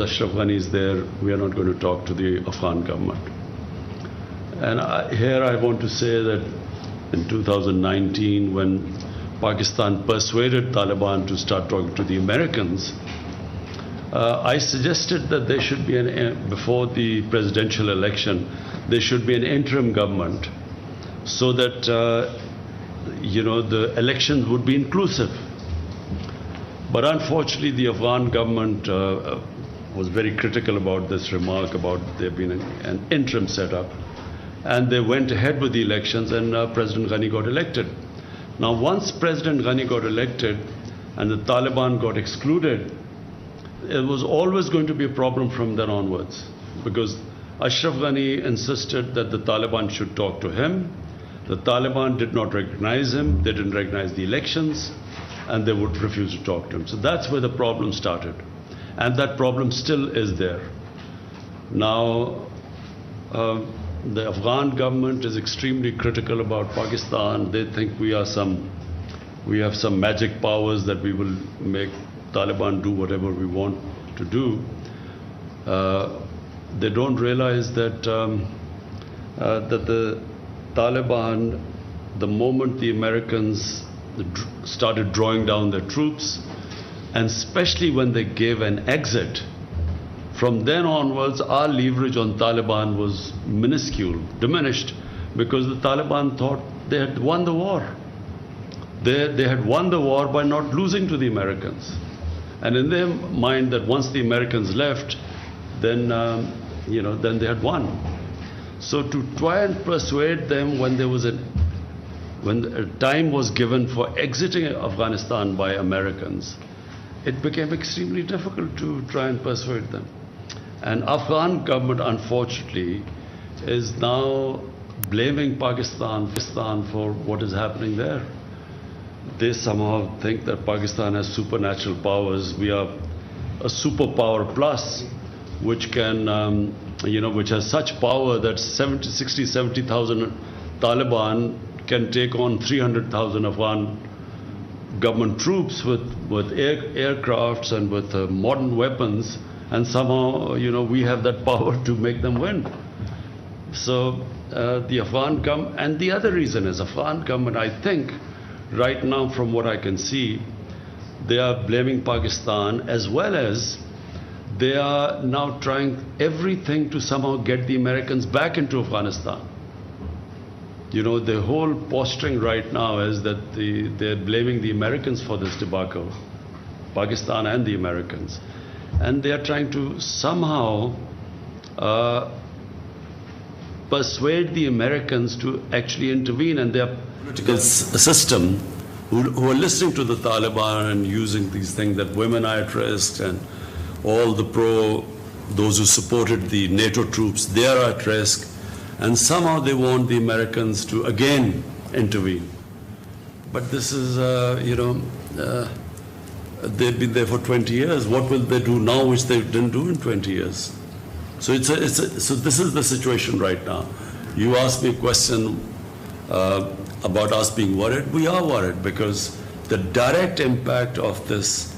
Ashraf Ghani is there, we are not going to talk to the Afghan government. And here I want to say that in 2019, when Pakistan persuaded Taliban to start talking to the Americans, I suggested that there should be, before the presidential election, there should be an interim government so that, the elections would be inclusive. But unfortunately, the Afghan government was very critical about this remark about there being an interim setup. And they went ahead with the elections, and President Ghani got elected. Now, once President Ghani got elected and the Taliban got excluded, it was always going to be a problem from then onwards, because Ashraf Ghani insisted that the Taliban should talk to him. The Taliban did not recognize him, they didn't recognize the elections, and they would refuse to talk to him. So that's where the problem started. And that problem still is there. Now, the Afghan government is extremely critical about Pakistan. They think we have some magic powers that we will make Taliban do whatever we want to do. They don't realize that that the Taliban, the moment the Americans started drawing down their troops, and especially when they gave an exit, from then onwards, our leverage on Taliban was minuscule, diminished, because the Taliban thought they had won the war. They had won the war by not losing to the Americans. And in their mind, that once the Americans left, then then they had won. So to try and persuade them when a time was given for exiting Afghanistan by Americans, it became extremely difficult to try and persuade them. And Afghan government, unfortunately, is now blaming Pakistan for what is happening there. They somehow think that Pakistan has supernatural powers. We are a superpower plus, which can, which has such power that 70,000 Taliban can take on 300,000 Afghan government troops with aircrafts and with modern weapons, and somehow, we have that power to make them win. So the Afghan government, and the other reason is Afghan government, I think, right now, from what I can see, they are blaming Pakistan, as well as they are now trying everything to somehow get the Americans back into Afghanistan. The whole posturing right now is that they're blaming the Americans for this debacle, Pakistan and the Americans. And they are trying to somehow persuade the Americans to actually intervene, and their political system who are listening to the Taliban and using these things that women are at risk, and all those who supported the NATO troops, they are at risk, and somehow they want the Americans to again intervene. But this is, they've been there for 20 years. What will they do now which they didn't do in 20 years? So so this is the situation right now. You asked me a question about us being worried. We are worried because the direct impact of this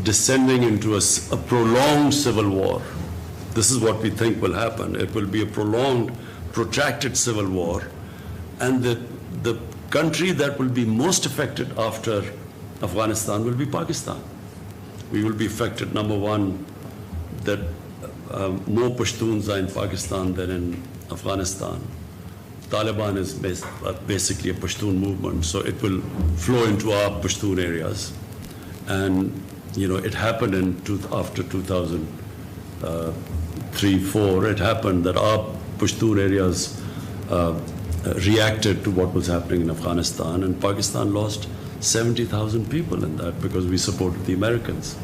descending into a prolonged civil war, this is what we think will happen. It will be a prolonged, protracted civil war, and the country that will be most affected after Afghanistan will be Pakistan. We will be affected, number one, that more Pashtuns are in Pakistan than in Afghanistan. Taliban is basically a Pashtun movement, so it will flow into our Pashtun areas. And it happened after 2003-04. It happened that our Pashtun areas reacted to what was happening in Afghanistan, and Pakistan lost 70,000 people in that because we supported the Americans.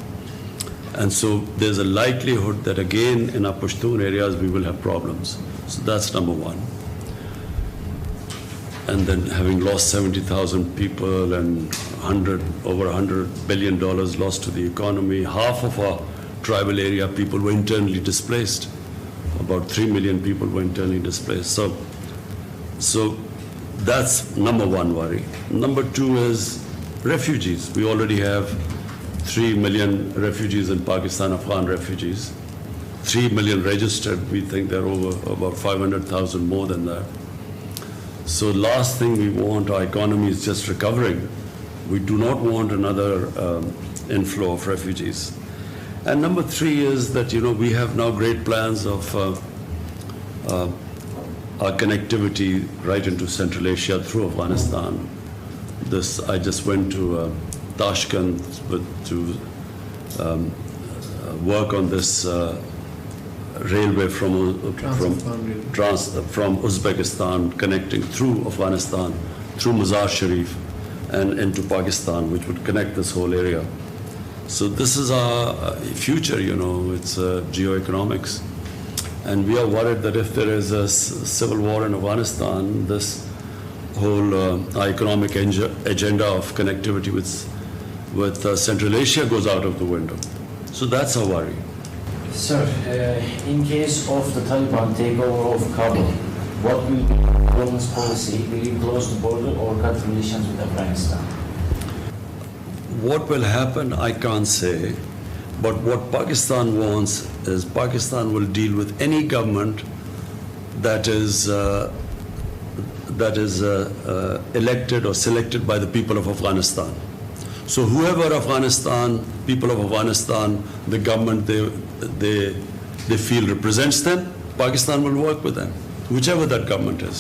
And so there's a likelihood that again in our Pashtun areas we will have problems. So that's number one. And then having lost 70,000 people and over $100 billion lost to the economy, half of our tribal area people were internally displaced. About 3 million people were internally displaced. So that's number one worry. Number two is refugees. We already have 3 million refugees in Pakistan, Afghan refugees. 3 million registered. We think there are over about 500,000 more than that. So last thing we want, our economy is just recovering. We do not want another inflow of refugees. And number 3 is that, we have now great plans of our connectivity right into Central Asia through Afghanistan. I just went to Tashkent to work on this railway from Uzbekistan connecting through Afghanistan, through Mazar Sharif and into Pakistan, which would connect this whole area. So this is our future, it's geoeconomics. And we are worried that if there is a civil war in Afghanistan, this whole economic agenda of connectivity with Central Asia goes out of the window. So that's our worry. Sir, in case of the Taliban takeover of Kabul, what will be the government's policy? Will you close the border or cut relations with Afghanistan? What will happen, I can't say. But what Pakistan wants is Pakistan will deal with any government that is elected or selected by the people of Afghanistan. So whoever people of Afghanistan, the government they feel represents them, Pakistan will work with them, whichever that government is.